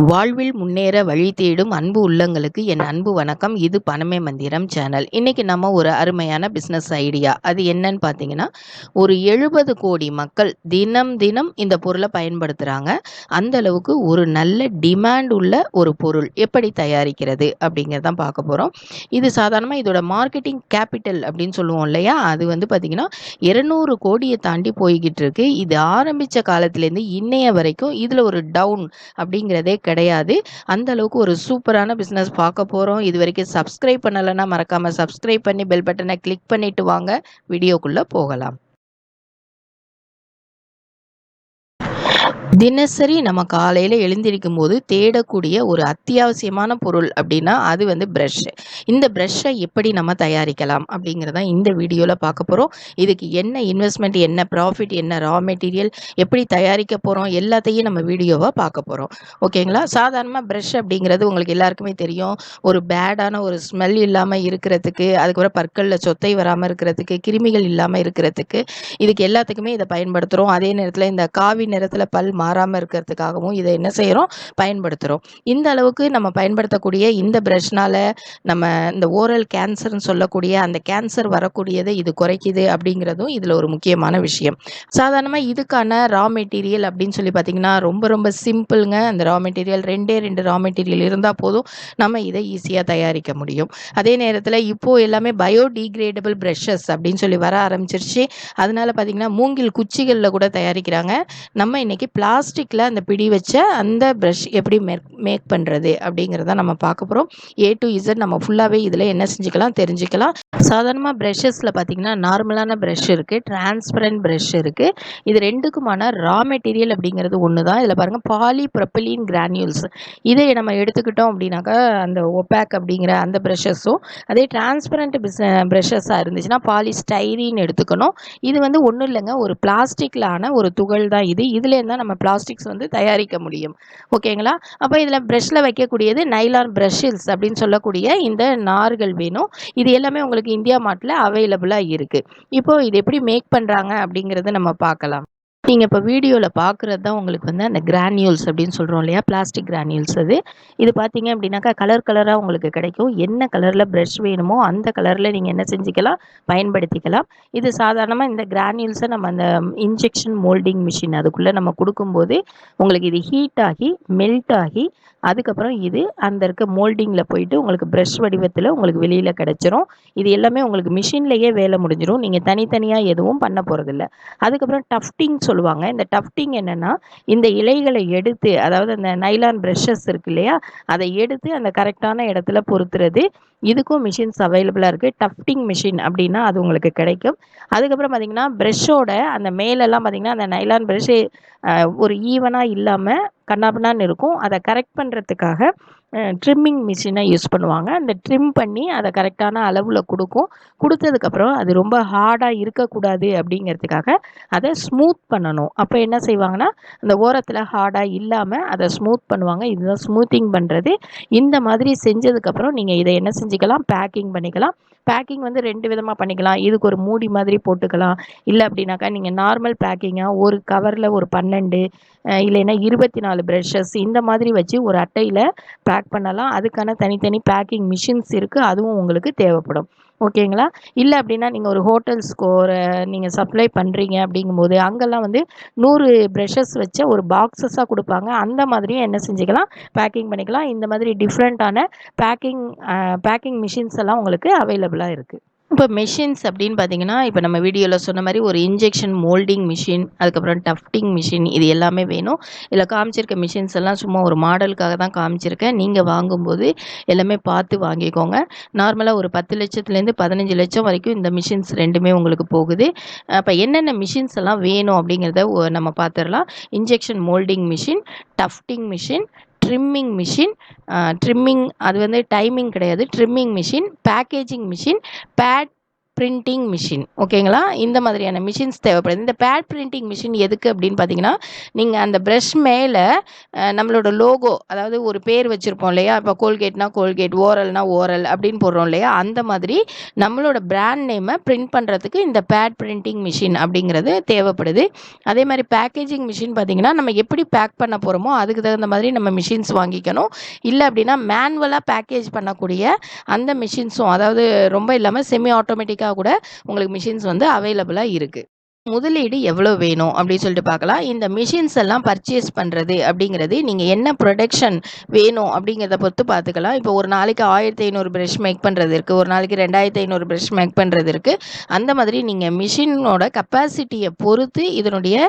வாழ்வில் முன்னேற வழி தேடும் அன்பு உள்ளங்களுக்கு என் அன்பு வணக்கம். இது பணமே மந்திரம் சேனல். இன்னைக்கு நம்ம ஒரு அருமையான பிஸ்னஸ் ஐடியா, அது என்னன்னு பார்த்தீங்கன்னா, ஒரு 70 கோடி மக்கள் தினம் தினம் இந்த பொருளை பயன்படுத்துகிறாங்க. அந்த அளவுக்கு ஒரு நல்ல டிமாண்ட் உள்ள ஒரு பொருள் எப்படி தயாரிக்கிறது அப்படிங்கிறதான் பார்க்க போகிறோம். இது சாதாரணமாக இதோட மார்க்கெட்டிங் கேபிட்டல் அப்படின்னு சொல்லுவோம் இல்லையா, அது வந்து பார்த்திங்கன்னா 200 கோடியை தாண்டி போய்கிட்டு இருக்கு. இது ஆரம்பித்த காலத்துலேருந்து இன்னைய வரைக்கும் இதில் ஒரு டவுன் அப்படிங்கிறதே கிடையாது. அந்த அளவுக்கு ஒரு சூப்பரான பிஸ்னஸ் பார்க்க போகிறோம். இது வரைக்கும் சப்ஸ்கிரைப் பண்ணலைன்னா மறக்காமல் சப்ஸ்கிரைப் பண்ணி பெல் பட்டனை கிளிக் பண்ணிட்டு வாங்க, வீடியோக்குள்ளே போகலாம். தினசரி நம்ம காலையில் எழுந்திருக்கும் போது தேடக்கூடிய ஒரு அத்தியாவசியமான பொருள் அப்படின்னா அது வந்து ப்ரஷ். இந்த ப்ரஷ்ஷை எப்படி நம்ம தயாரிக்கலாம் அப்படிங்கிறத இந்த வீடியோவில் பார்க்க போகிறோம். இதுக்கு என்ன இன்வெஸ்ட்மெண்ட், என்ன ப்ராஃபிட், என்ன ரா மெட்டீரியல், எப்படி தயாரிக்க போகிறோம், எல்லாத்தையும் நம்ம வீடியோவாக பார்க்க போகிறோம். ஓகேங்களா? சாதாரணமாக ப்ரஷ் அப்படிங்கிறது உங்களுக்கு எல்லாருக்குமே தெரியும். ஒரு பேடான ஒரு ஸ்மெல் இல்லாமல் இருக்கிறதுக்கு, அதுக்கப்புறம் பற்களில் சொத்தை வராமல் இருக்கிறதுக்கு, கிருமிகள் இல்லாமல் இருக்கிறதுக்கு, இதுக்கு எல்லாத்துக்குமே இதை பயன்படுத்துகிறோம். அதே நேரத்தில் இந்த காவி நிறத்தில் பல் மாறாமல் இருக்கிறதுக்காகவும் இதை என்ன செய்கிறோம், பயன்படுத்துகிறோம். இந்த அளவுக்கு நம்ம பயன்படுத்தக்கூடிய இந்த ப்ரஷ்னால் நம்ம இந்த ஓரல் கேன்சர்னு சொல்லக்கூடிய அந்த கேன்சர் வரக்கூடியதை இது குறைக்குது அப்படிங்கிறதும் இதில் ஒரு முக்கியமான விஷயம். சாதாரணமாக இதுக்கான ரா மெட்டீரியல் அப்படின்னு சொல்லி பார்த்திங்கன்னா ரொம்ப ரொம்ப சிம்பிளுங்க. அந்த ரா மெட்டீரியல் ரெண்டே ரா மெட்டீரியல் இருந்தால் போதும், நம்ம இதை ஈஸியாக தயாரிக்க முடியும். அதே நேரத்தில் இப்போது எல்லாமே பயோடிகிரேடபிள் ப்ரஷஸ் அப்படின்னு சொல்லி வர ஆரம்பிச்சிருச்சு. அதனால் பார்த்திங்கன்னா மூங்கில் குச்சிகளில் கூட தயாரிக்கிறாங்க. நம்ம இன்றைக்கி பிளாஸ்டிக்கில் அந்த பிடி வச்ச அந்த ப்ரஷ் எப்படி மேக் பண்ணுறது அப்படிங்கிறத நம்ம பார்க்க போகிறோம். A to Z நம்ம ஃபுல்லாகவே இதில் என்ன செஞ்சுக்கலாம், தெரிஞ்சுக்கலாம். சாதாரணமாக ப்ரஷஸில் பார்த்திங்கன்னா நார்மலான ப்ரஷ் இருக்குது, டிரான்ஸ்பரண்ட் ப்ரஷ் இருக்குது. இது ரெண்டுக்குமான ரா மெட்டீரியல் அப்படிங்கிறது ஒன்று தான். இதில் பாருங்கள், பாலிப்ரொபிலீன் கிரானியூல்ஸ். இதை நம்ம எடுத்துக்கிட்டோம் அப்படின்னாக்கா அந்த ஒபேக் அப்படிங்கிற அந்த ப்ரஷஸும், அதே டிரான்ஸ்பரண்ட் ப்ரஷஸாக இருந்துச்சுன்னா பாலிஸ்டைரீன் எடுத்துக்கணும். இது வந்து ஒன்றும் இல்லைங்க, ஒரு பிளாஸ்டிக்கிலான ஒரு துகள் தான் இது. இதுலேருந்து தான் நம்ம பிளாஸ்டிக்ஸ் வந்து தயாரிக்க முடியும். ஓகேங்களா? அப்போ இதில் ப்ரஷ்ஷில் வைக்கக்கூடியது நைலான் ப்ரஷில்ஸ் அப்படின்னு சொல்லக்கூடிய இந்த நார்கள் வேணும். இது எல்லாமே உங்களுக்கு இந்தியா மார்ட்டில் அவைலபிளாக இருக்குது. இப்போது இது எப்படி மேக் பண்ணுறாங்க அப்படிங்கிறத நம்ம பார்க்கலாம். நீங்கள் இப்போ வீடியோவில் பார்க்குறது தான் உங்களுக்கு வந்து அந்த கிரானியூல்ஸ் அப்படின்னு சொல்கிறோம் இல்லையா, பிளாஸ்டிக் கிரானியூல்ஸ். இது பார்த்தீங்க அப்படின்னாக்கா கலர் கலராக உங்களுக்கு கிடைக்கும். என்ன கலரில் ப்ரஷ் வேணுமோ அந்த கலரில் நீங்கள் என்ன செஞ்சுக்கலாம், பயன்படுத்திக்கலாம். இது சாதாரணமாக இந்த கிரானியூல்ஸை நம்ம அந்த இன்ஜெக்ஷன் மோல்டிங் மிஷின் அதுக்குள்ளே நம்ம கொடுக்கும்போது உங்களுக்கு இது ஹீட் ஆகி மெல்ட் ஆகி அதுக்கப்புறம் இது அந்த இருக்க மோல்டிங்கில் போயிட்டு உங்களுக்கு ப்ரஷ் வடிவத்தில் உங்களுக்கு வெளியில் கிடச்சிரும். இது எல்லாமே உங்களுக்கு மிஷின்லேயே வேலை முடிஞ்சிடும். நீங்கள் தனித்தனியாக எதுவும் பண்ண போகிறதில்ல. அதுக்கப்புறம் டஃப்டிங் சொல்லுவாங்க. இந்த டஃப்டிங் என்னென்னா, இந்த இலைகளை எடுத்து, அதாவது அந்த நைலான் ப்ரஷஸ் இருக்கு இல்லையா, அதை எடுத்து அந்த கரெக்டான இடத்துல பொறுத்துறது. இதுக்கும் மிஷின்ஸ் அவைலபிளாக இருக்குது. டஃப்டிங் மிஷின் அப்படின்னா அது உங்களுக்கு கிடைக்கும். அதுக்கப்புறம் பார்த்திங்கன்னா ப்ரஷ்ஷோட அந்த மேலெல்லாம் பார்த்திங்கன்னா அந்த நைலான் ப்ரஷ்ஷு ஒரு ஈவனாக இல்லாமல் கண்ணாபின்னான்னு இருக்கும். அதை கரெக்ட் பண்ணுறதுக்காக ட்ரிம்மிங் மிஷினை யூஸ் பண்ணுவாங்க. அந்த ட்ரிம் பண்ணி அதை கரெக்டான அளவில் கொடுத்ததுக்கப்புறம் அது ரொம்ப ஹார்டாக இருக்கக்கூடாது அப்படிங்கிறதுக்காக அதை ஸ்மூத் பண்ணணும். அப்போ என்ன செய்வாங்கன்னா, அந்த ஓரத்தில் ஹார்டாக இல்லாமல் அதை ஸ்மூத் பண்ணுவாங்க. இதுதான் ஸ்மூத்திங் பண்ணுறது. இந்த மாதிரி செஞ்சதுக்கப்புறம் நீங்கள் இதை என்ன செஞ்சுக்கலாம், பேக்கிங் பண்ணிக்கலாம். பேக்கிங் வந்து 2 விதமாக பண்ணிக்கலாம். இதுக்கு ஒரு மூடி மாதிரி போட்டுக்கலாம். இல்லை அப்படின்னாக்கா நீங்கள் நார்மல் பேக்கிங்காக ஒரு கவரில் ஒரு 12 இல்லைன்னா 24 ப்ரஷஸ் இந்த மாதிரி வச்சு ஒரு அட்டையில் பேக் பண்ணலாம். அதுக்கான தனித்தனி பேக்கிங் மிஷின்ஸ் இருக்குது. அதுவும் உங்களுக்கு தேவைப்படும். ஓகேங்களா? இல்லை அப்படின்னா நீங்கள் ஒரு ஹோட்டல்ஸ்க்கோ நீங்கள் சப்ளை பண்ணுறீங்க அப்படிங்கும்போது அங்கெல்லாம் வந்து 100 ப்ரஷஸ் வச்ச ஒரு பாக்ஸஸாக கொடுப்பாங்க. அந்த மாதிரியும் என்ன செஞ்சுக்கலாம், பேக்கிங் பண்ணிக்கலாம். இந்த மாதிரி டிஃப்ரெண்ட்டான பேக்கிங் மிஷின்ஸ் எல்லாம் உங்களுக்கு அவைலபிளாக இருக்குது. இப்போ மெஷின்ஸ் அப்படின்னு பார்த்தீங்கன்னா, இப்போ நம்ம வீடியோவில் சொன்ன மாதிரி ஒரு இன்ஜெக்ஷன் மோல்டிங் மிஷின், அதுக்கப்புறம் டஃப்டிங் மிஷின், இது எல்லாமே வேணும். இதில் காமிச்சிருக்க மிஷின்ஸ் எல்லாம் சும்மா ஒரு மாடலுக்காக தான் காமிச்சிருக்கேன். நீங்கள் வாங்கும்போது எல்லாமே பார்த்து வாங்கிக்கோங்க. நார்மலாக ஒரு 10 லட்சத்துலேருந்து 15 லட்சம் வரைக்கும் இந்த மிஷின்ஸ் ரெண்டுமே உங்களுக்கு போகுது. அப்போ என்னென்ன மிஷின்ஸ் எல்லாம் வேணும் அப்படிங்கிறத நம்ம பார்த்துடலாம். Injection moulding machine, tufting machine, trimming machine, trimming அது வந்து டைமிங் கிடையாது, trimming machine, packaging machine, printing machine. ஓகேங்களா? இந்த மாதிரியான மிஷின்ஸ் தேவைப்படுது. இந்த பேட் பிரிண்டிங் மிஷின் எதுக்கு அப்படின்னு பார்த்தீங்கன்னா, நீங்கள் அந்த ப்ரஷ் மேலே நம்மளோட லோகோ, அதாவது ஒரு பேர் வச்சுருப்போம் இல்லையா? இப்போ கோல்கேட்னா கோல்கேட், ஓரல்னா ஓரல் அப்படின்னு போடுறோம் இல்லையா? அந்த மாதிரி நம்மளோட பிராண்ட் நேமை பிரிண்ட் பண்ணுறதுக்கு இந்த பேட் பிரிண்டிங் மிஷின் அப்படிங்கிறது தேவைப்படுது. அதே மாதிரி பேக்கேஜிங் மிஷின் பார்த்தீங்கன்னா, நம்ம எப்படி பேக் பண்ண போகிறோமோ அதுக்கு தகுந்த மாதிரி நம்ம மிஷின்ஸ் வாங்கிக்கணும். இல்லை அப்படின்னா மேனுவலாக பேக்கேஜ் பண்ணக்கூடிய அந்த மிஷின்ஸும், அதாவது ரொம்ப இல்லாமல் செமி ஆட்டோமேட்டிக்காக கூட உங்களுக்கு மிஷின்ஸ் வந்து அவைலபிளாக இருக்குது. முதலீடு எவ்வளோ வேணும் அப்படின்னு சொல்லிட்டு பார்க்கலாம். இந்த மிஷின்ஸ் எல்லாம் பர்ச்சேஸ் பண்ணுறது அப்படிங்கிறது நீங்கள் என்ன ப்ரொடக்ஷன் வேணும் அப்படிங்கிறத பொறுத்து பார்த்துக்கலாம். இப்போ ஒரு நாளைக்கு 1500 ப்ரஷ் மேக் பண்ணுறது இருக்குது, ஒரு நாளைக்கு 2500 ப்ரஷ் மேக் பண்ணுறது இருக்குது. அந்த மாதிரி நீங்கள் மிஷினோட கெப்பாசிட்டியை பொறுத்து இதனுடைய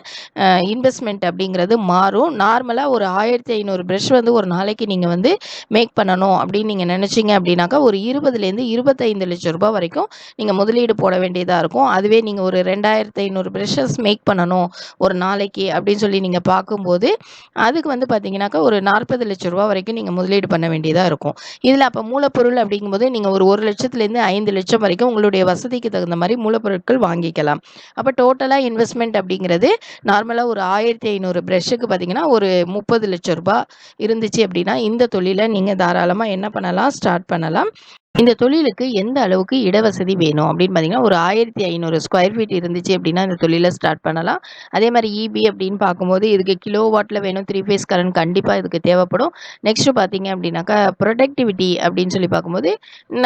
இன்வெஸ்ட்மெண்ட் அப்படிங்கிறது மாறும். நார்மலாக ஒரு 1500 ப்ரஷ் வந்து ஒரு நாளைக்கு நீங்கள் வந்து மேக் பண்ணணும் அப்படின்னு நீங்கள் நினச்சிங்க அப்படின்னாக்கா ஒரு 20லேருந்து 25 லட்சம் ரூபாய் வரைக்கும் நீங்கள் முதலீடு போட வேண்டியதாக இருக்கும். அதுவே நீங்கள் ஒரு 2500 ப்ரஷஸ் மேக் பண்ணணும் ஒரு நாளைக்கு அப்படின்னு சொல்லி நீங்கள் பார்க்கும்போது அதுக்கு வந்து பார்த்தீங்கன்னாக்கா ஒரு 40 லட்சம் ரூபா வரைக்கும் நீங்கள் முதலீடு பண்ண வேண்டியதாக இருக்கும். இதில் அப்போ மூலப்பொருள் அப்படிங்கும்போது நீங்கள் ஒரு 1 லட்சத்துலேருந்து 5 லட்சம் வரைக்கும் உங்களுடைய வசதிக்கு தகுந்த மாதிரி மூலப்பொருட்கள் வாங்கிக்கலாம். அப்போ டோட்டலாக இன்வெஸ்ட்மெண்ட் அப்படிங்கிறது நார்மலாக ஒரு 1500 ப்ரஷ்ஷுக்கு பார்த்தீங்கன்னா ஒரு 30 லட்சம் ரூபா இருந்துச்சு அப்படின்னா இந்த தொழிலை நீங்கள் தாராளமாக என்ன பண்ணலாம், ஸ்டார்ட் பண்ணலாம். இந்த தொழிலுக்கு எந்த அளவுக்கு இடவசதி வேணும் அப்படின்னு பார்த்தீங்கன்னா, ஒரு 1500 ஸ்கொயர் ஃபீட் இருந்துச்சு அப்படின்னா இந்த தொழிலை ஸ்டார்ட் பண்ணலாம். அதே மாதிரி இபி அப்படின்னு பார்க்கும்போது இதுக்கு கிலோ வாட்டில் வேணும், 3 ஃபேஸ் கரண்ட் கண்டிப்பாக இதுக்கு தேவைப்படும். நெக்ஸ்ட்டு பார்த்தீங்க அப்படின்னாக்கா ப்ரொடக்டிவிட்டி அப்படின்னு சொல்லி பார்க்கும்போது,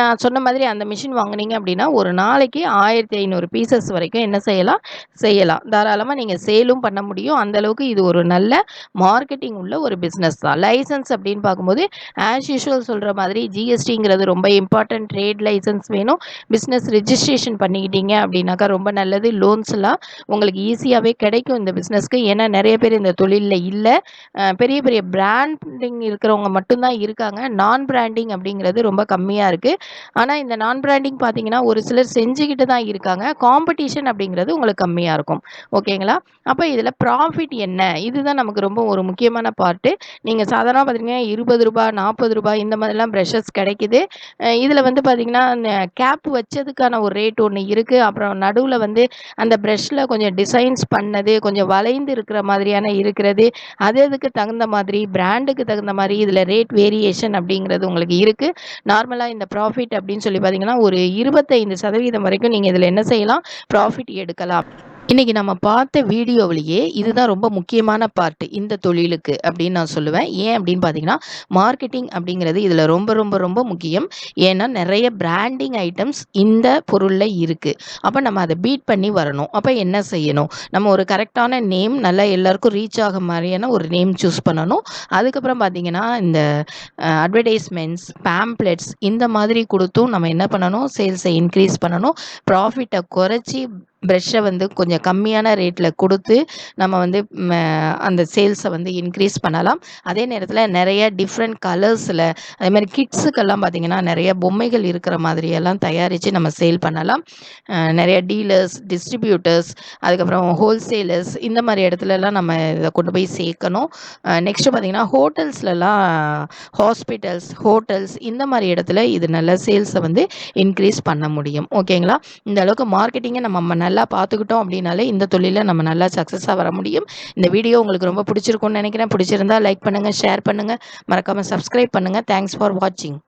நான் சொன்ன மாதிரி அந்த மிஷின் வாங்குனீங்க அப்படின்னா ஒரு நாளைக்கு 1500 பீசஸ் வரைக்கும் என்ன செய்யலாம். தாராளமாக நீங்கள் சேலும் பண்ண முடியும். அந்த அளவுக்கு இது ஒரு நல்ல மார்க்கெட்டிங் உள்ள ஒரு பிஸ்னஸ் தான். லைசன்ஸ் அப்படின்னு பார்க்கும்போது ஆஸ் யூஷுவல் சொல்கிற மாதிரி ஜிஎஸ்டிங்கிறது ரொம்ப இம்பார்ட்டன்ட். ட்ரேட் லைசன்ஸ் வேணும். பிஸ்னஸ் ரெஜிஸ்ட்ரேஷன் பண்ணிக்கிட்டீங்க அப்படின்னாக்கா ரொம்ப நல்லது. லோன்ஸ்லாம் உங்களுக்கு ஈஸியாகவே கிடைக்கும் இந்த பிஸ்னஸ்க்கு. ஏன்னா நிறைய பேர் இந்த தொழிலில் இல்லை. பெரிய பெரிய பிராண்டிங் இருக்கிறவங்க மட்டும்தான் இருக்காங்க. நான் பிராண்டிங் அப்படிங்கிறது ரொம்ப கம்மியாக இருக்குது. ஆனால் இந்த நான் பிராண்டிங் பார்த்தீங்கன்னா ஒரு சிலர் செஞ்சுக்கிட்டு தான் இருக்காங்க. காம்படிஷன் அப்படிங்கிறது உங்களுக்கு கம்மியாக இருக்கும். ஓகேங்களா? அப்போ இதில் ப்ராஃபிட் என்ன, இதுதான் நமக்கு ரொம்ப ஒரு முக்கியமான பார்ட்டு. நீங்கள் சாதாரணமாக பார்த்தீங்கன்னா ரூ. 20 ரூ. 40 இந்த மாதிரிலாம் ப்ரஷஸ் கிடைக்குது. இதில் வந்து பார்த்திங்கன்னா அந்த கேப் வச்சதுக்கான ஒரு ரேட் ஒன்று இருக்குது. அப்புறம் நடுவில் வந்து அந்த ப்ரஷ்ஷில் கொஞ்சம் டிசைன்ஸ் பண்ணது, கொஞ்சம் வளைந்து இருக்கிற மாதிரியான இருக்கிறது, அதுக்கு தகுந்த மாதிரி பிராண்டுக்கு தகுந்த மாதிரி இதில் ரேட் வேரியேஷன் அப்படிங்கிறது உங்களுக்கு இருக்குது. நார்மலாக இந்த ப்ராஃபிட் அப்படின்னு சொல்லி பார்த்தீங்கன்னா ஒரு 25% வரைக்கும் நீங்கள் இதில் என்ன செய்யலாம், ப்ராஃபிட் எடுக்கலாம். இன்றைக்கி நம்ம பார்த்த வீடியோவிலேயே இதுதான் ரொம்ப முக்கியமான பார்ட்டு இந்த தொழிலுக்கு அப்படின்னு நான் சொல்லுவேன். ஏன் அப்படின்னு பார்த்தீங்கன்னா, மார்க்கெட்டிங் அப்படிங்கிறது இதில் ரொம்ப ரொம்ப ரொம்ப முக்கியம். ஏன்னா நிறைய பிராண்டிங் ஐட்டம்ஸ் இந்த பொருளில் இருக்குது. அப்போ நம்ம அதை பீட் பண்ணி வரணும். அப்போ என்ன செய்யணும், நம்ம ஒரு கரெக்டான நேம், நல்லா எல்லாருக்கும் ரீச் ஆக மாதிரியான ஒரு நேம் சூஸ் பண்ணணும். அதுக்கப்புறம் பார்த்தீங்கன்னா இந்த அட்வர்டைஸ்மெண்ட்ஸ், பேம்ப்ளெட்ஸ் இந்த மாதிரி கொடுத்தும் நம்ம என்ன பண்ணணும், சேல்ஸை இன்க்ரீஸ் பண்ணணும். ப்ராஃபிட்டை குறைச்சி ப்ரஷ்ஷை வந்து கொஞ்சம் கம்மியான ரேட்டில் கொடுத்து நம்ம வந்து அந்த சேல்ஸை வந்து இன்க்ரீஸ் பண்ணலாம். அதே நேரத்தில் நிறைய டிஃப்ரெண்ட் கலர்ஸில், அதே மாதிரி கிட்ஸுக்கெல்லாம் பார்த்திங்கன்னா நிறைய பொம்மைகள் இருக்கிற மாதிரியெல்லாம் தயாரித்து நம்ம சேல் பண்ணலாம். நிறைய டீலர்ஸ், டிஸ்ட்ரிபியூட்டர்ஸ், அதுக்கப்புறம் ஹோல்சேலர்ஸ் இந்த மாதிரி இடத்துலலாம் நம்ம இதை கொண்டு போய் சேர்க்கணும். நெக்ஸ்ட்டு பார்த்திங்கன்னா ஹோட்டல்ஸ்லலாம், ஹாஸ்பிட்டல்ஸ், ஹோட்டல்ஸ் இந்த மாதிரி இடத்துல இது நல்ல சேல்ஸை வந்து இன்க்ரீஸ் பண்ண முடியும். ஓகேங்களா? இந்த அளவுக்கு மார்க்கெட்டிங்கை நம்ம நல்லா பார்த்துக்கிட்டோம் அப்படின்னாலே இந்த தொழிலில் நம்ம நல்லா சக்ஸஸாக வர முடியும். இந்த வீடியோ உங்களுக்கு ரொம்ப பிடிச்சிருக்கும்னு நினைக்கிறேன். பிடிச்சிருந்தா லைக் பண்ணுங்கள், ஷேர் பண்ணுங்கள், மறக்காமல் சப்ஸ்கிரைப் பண்ணுங்கள். தேங்க்ஸ் ஃபார் வாட்சிங்.